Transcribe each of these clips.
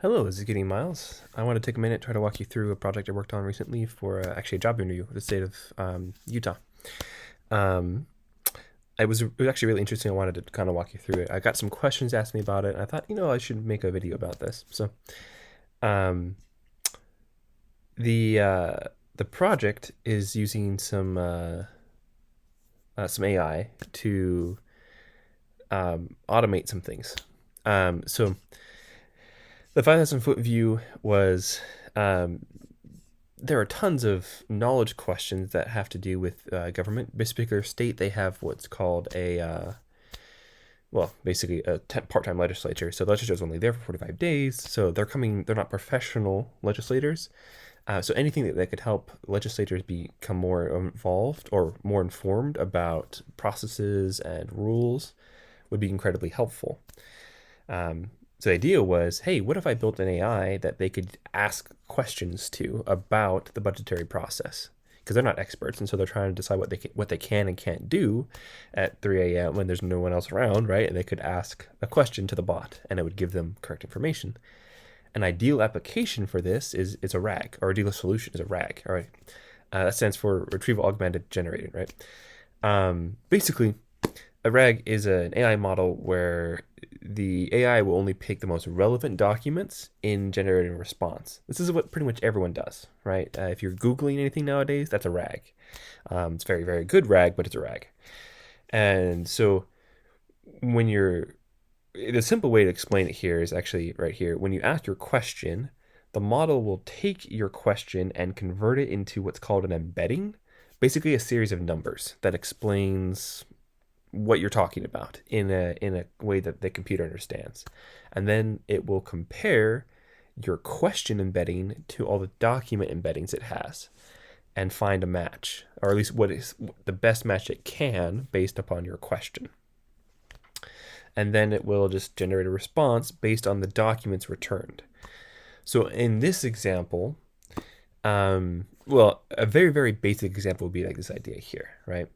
Hello, this is Getting Miles. I want to take a minute, try to walk you through a project I worked on recently for actually a job interview with the state of Utah. Um, it was actually really interesting. I wanted to kind of walk you through it. I got some questions asked me about it, and I thought, I should make a video about this. So, um, the uh, the project is using some AI to automate some things. So the 5,000 foot view was um, there are tons of knowledge questions that have to do with government. This particular state, they have what's called basically a part-time legislature. So the legislature is only there for 45 days. So they're not professional legislators. So anything that could help legislators become more involved or more informed about processes and rules would be incredibly helpful. So the idea was, hey, what if I built an AI that they could ask questions to about the budgetary process? Because they're not experts, and so they're trying to decide what they can and can't do at 3 a.m. when there's no one else around, right? And they could ask a question to the bot, and it would give them correct information. An ideal application for this is a RAG, or ideal solution is a RAG. All right, that stands for Retrieval Augmented Generated, right? Basically, a RAG is an AI model where the AI will only pick the most relevant documents in generating a response. This is what pretty much everyone does, right? If you're Googling anything nowadays, that's a RAG. It's a very, very good RAG, but it's a RAG. And so when the simple way to explain it here is actually right here. When you ask your question, the model will take your question and convert it into what's called an embedding, basically a series of numbers that explains what you're talking about in a way that the computer understands. And then it will compare your question embedding to all the document embeddings it has and find a match, or at least what is the best match it can based upon your question. And then it will just generate a response based on the documents returned. So in this example, a very, very basic example would be like this idea here, right?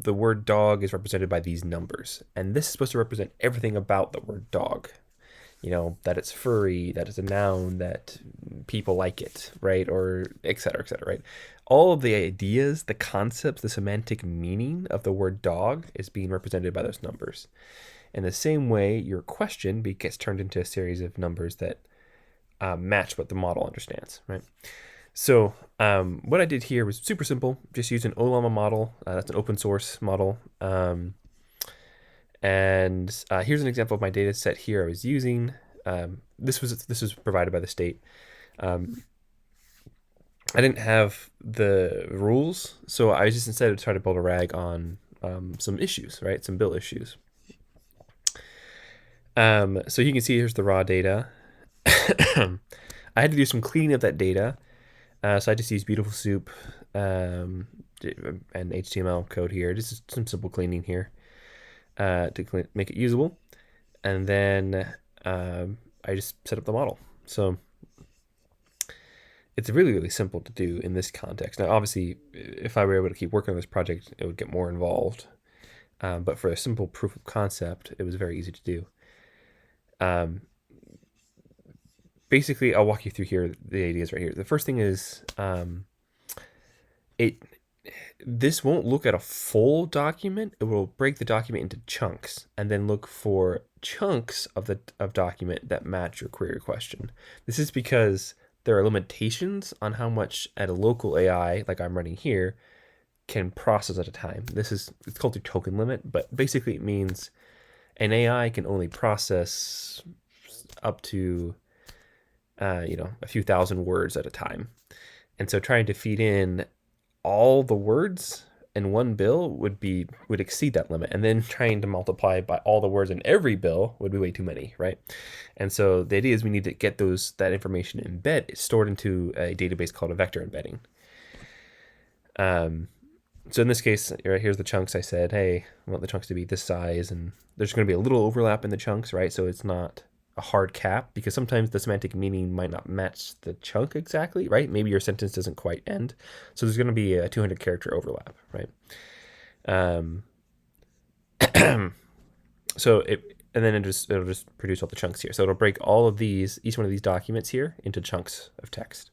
The word dog is represented by these numbers, and this is supposed to represent everything about the word dog. That it's furry, that it's a noun, that people like it, right? Or et cetera, right? All of the ideas, the concepts, the semantic meaning of the word dog is being represented by those numbers. In the same way, your question gets turned into a series of numbers that match what the model understands, right? So what I did here was super simple. Just use an Olama model. That's an open source model. And here's an example of my data set here I was using. This was provided by the state. I didn't have the rules, so I just instead try to build a RAG on some issues, right? Some bill issues. So you can see here's the raw data. I had to do some cleaning of that data. So I just use Beautiful Soup and HTML code here. Just some simple cleaning here to make it usable. And then I just set up the model. So it's really, really simple to do in this context. Now, obviously, if I were able to keep working on this project, it would get more involved. But for a simple proof of concept, it was very easy to do. Basically, I'll walk you through here the ideas right here. The first thing is this won't look at a full document. It will break the document into chunks and then look for chunks of document that match your query question. This is because there are limitations on how much at a local AI, like I'm running here, can process at a time. It's called the token limit, but basically it means an AI can only process up to a few thousand words at a time. And so trying to feed in all the words in one bill would exceed that limit. And then trying to multiply by all the words in every bill would be way too many, right? And so the idea is we need to get that information stored into a database called a vector embedding. So in this case, right here's the chunks. I said, hey, I want the chunks to be this size, and there's going to be a little overlap in the chunks, right? So it's not a hard cap, because sometimes the semantic meaning might not match the chunk exactly, right? Maybe your sentence doesn't quite end. So there's going to be a 200 character overlap, right? So and then it'll just produce all the chunks here. So it'll break all of these, each one of these documents here, into chunks of text.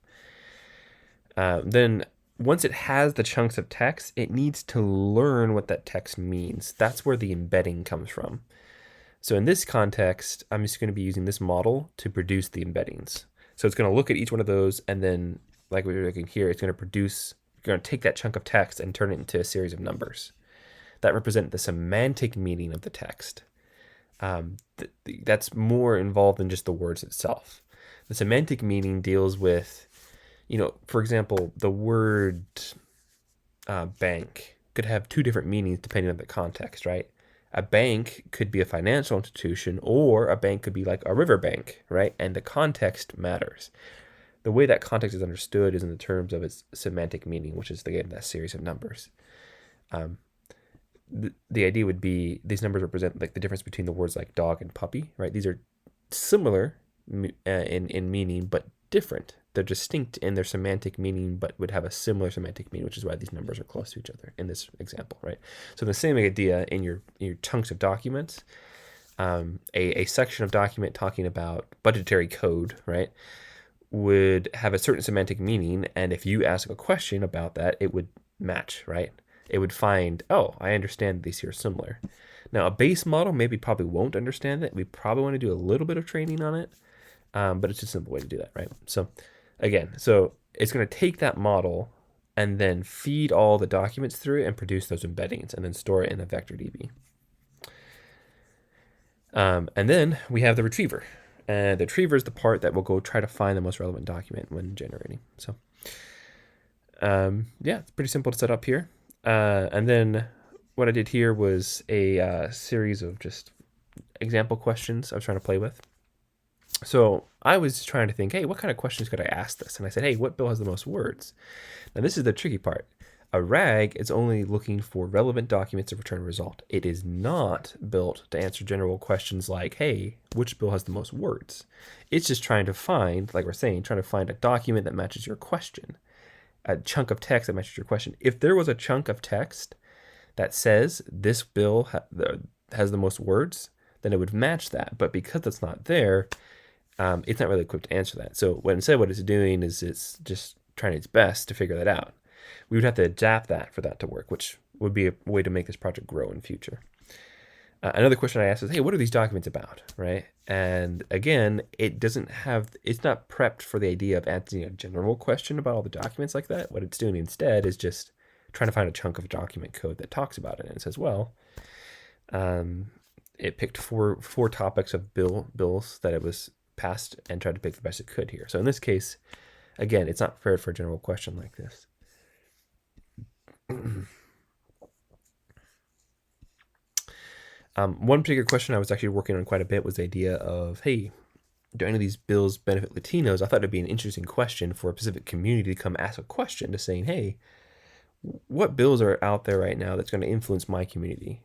Then once it has the chunks of text, it needs to learn what that text means. That's where the embedding comes from. So in this context, I'm just going to be using this model to produce the embeddings. So it's going to look at each one of those, and then, like we were looking here, it's going to take that chunk of text and turn it into a series of numbers that represent the semantic meaning of the text. That's more involved than just the words itself. The semantic meaning deals with, for example, the word bank could have two different meanings depending on the context, right? A bank could be a financial institution, or a bank could be like a river bank, right? And the context matters. The way that context is understood is in the terms of its semantic meaning, which is, again, that series of numbers. The idea would be these numbers represent like the difference between the words like dog and puppy, right? These are similar in meaning, but different. They're distinct in their semantic meaning, but would have a similar semantic meaning, which is why these numbers are close to each other in this example, right? So the same idea in your chunks of documents, a section of document talking about budgetary code, right, would have a certain semantic meaning, and if you ask a question about that, it would match, right? It would find, oh, I understand these here are similar. Now, a base model probably won't understand it. We probably want to do a little bit of training on it, but it's just a simple way to do that, right? So again, it's going to take that model and then feed all the documents through it and produce those embeddings and then store it in a vector DB. And then we have the retriever. And the retriever is the part that will go try to find the most relevant document when generating. So yeah, it's pretty simple to set up here. And then what I did here was a series of just example questions I was trying to play with. So I was trying to think, hey, what kind of questions could I ask this? And I said, hey, what bill has the most words? Now this is the tricky part. A RAG is only looking for relevant documents to return a result. It is not built to answer general questions like, hey, which bill has the most words? It's just trying to find, like we're saying, trying to find a document that matches your question, a chunk of text that matches your question. If there was a chunk of text that says this bill has the most words, then it would match that. But because that's not there, it's not really equipped to answer that. So instead what it's doing is it's just trying its best to figure that out. We would have to adapt that for that to work, which would be a way to make this project grow in future. Another question I asked is, hey, what are these documents about, right? And again, it's not prepped for the idea of answering a general question about all the documents like that. What it's doing instead is just trying to find a chunk of document code that talks about it. And it says, well, it picked four topics of bills that it was passed and tried to pick the best it could here. So in this case, again, it's not prepared for a general question like this. One particular question I was actually working on quite a bit was the idea of, hey, do any of these bills benefit Latinos? I thought it'd be an interesting question for a specific community to come ask a question to saying, hey, what bills are out there right now that's going to influence my community?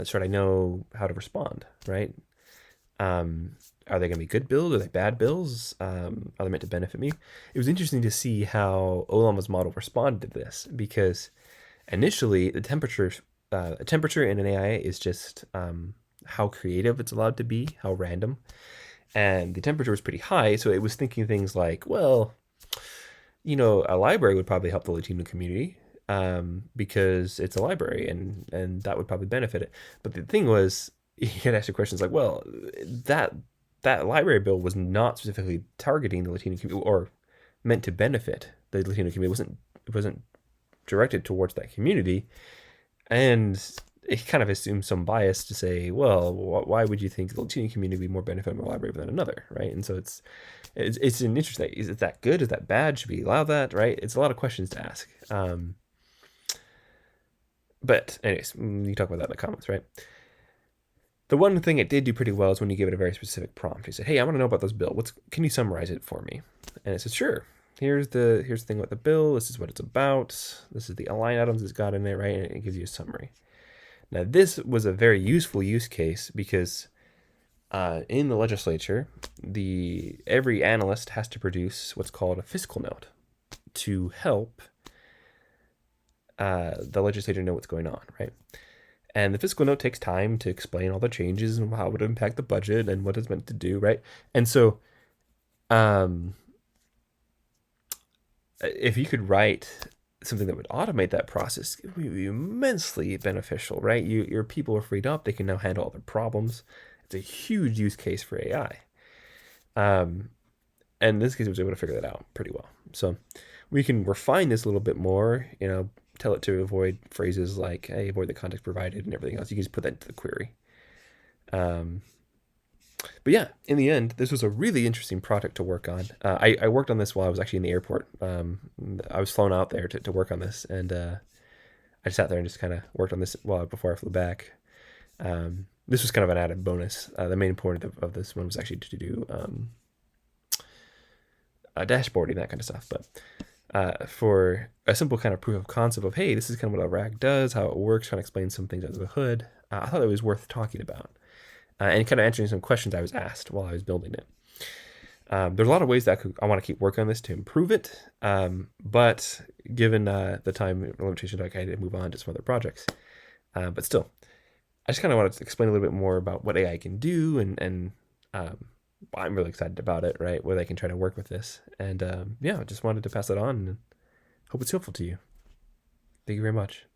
So I know how to respond, right? Are they going to be good bills? Are they bad bills? Are they meant to benefit me? It was interesting to see how Olama's model responded to this, because initially the temperature in an AI is just how creative it's allowed to be, how random. And the temperature was pretty high, so it was thinking things like, well, a library would probably help the Latino community because it's a library, and that would probably benefit it. But the thing was, you had to ask the questions like, well, that library bill was not specifically targeting the Latino community or meant to benefit the Latino community. It wasn't directed towards that community. And it kind of assumes some bias to say, well, why would you think the Latino community would be more benefit from a library than another, right? And so it's an interesting, is it that good? Is that bad? Should we allow that, right? It's a lot of questions to ask. But anyways, you talk about that in the comments, right? The one thing it did do pretty well is when you give it a very specific prompt. You said, hey, I want to know about this bill. Can you summarize it for me? And it says, sure. Here's the thing about the bill. This is what it's about. This is the line items it's got in there, right? And it gives you a summary. Now, this was a very useful use case because in the legislature, every analyst has to produce what's called a fiscal note to help the legislature know what's going on, right? And the physical note takes time to explain all the changes and how it would impact the budget and what it's meant to do, right? And so, um, if you could write something that would automate that process, it would be immensely beneficial, right? Your people are freed up; they can now handle all their problems. It's a huge use case for AI. Um, and in this case, I was able to figure that out pretty well. So we can refine this a little bit more. Tell it to avoid phrases like "hey, avoid the context provided" and everything else. You can just put that into the query. Um, but yeah, in the end, this was a really interesting project to work on. I worked on this while I was actually in the airport. I was flown out there to work on this, and I sat there and just kind of worked on this while before I flew back. This was kind of an added bonus. The main point of this one was actually to do dashboarding, that kind of stuff. But for a simple kind of proof of concept of, hey, this is kind of what a RAG does, how it works, trying to explain some things under the hood, I thought it was worth talking about. And kind of answering some questions I was asked while I was building it. There's a lot of ways that I want to keep working on this to improve it, but given the time limitations, I had to move on to some other projects. But still, I just kind of wanted to explain a little bit more about what AI can do, and I'm really excited about it, right? Where they can try to work with this, and yeah, I just wanted to pass that on, and hope it's helpful to you. Thank you very much.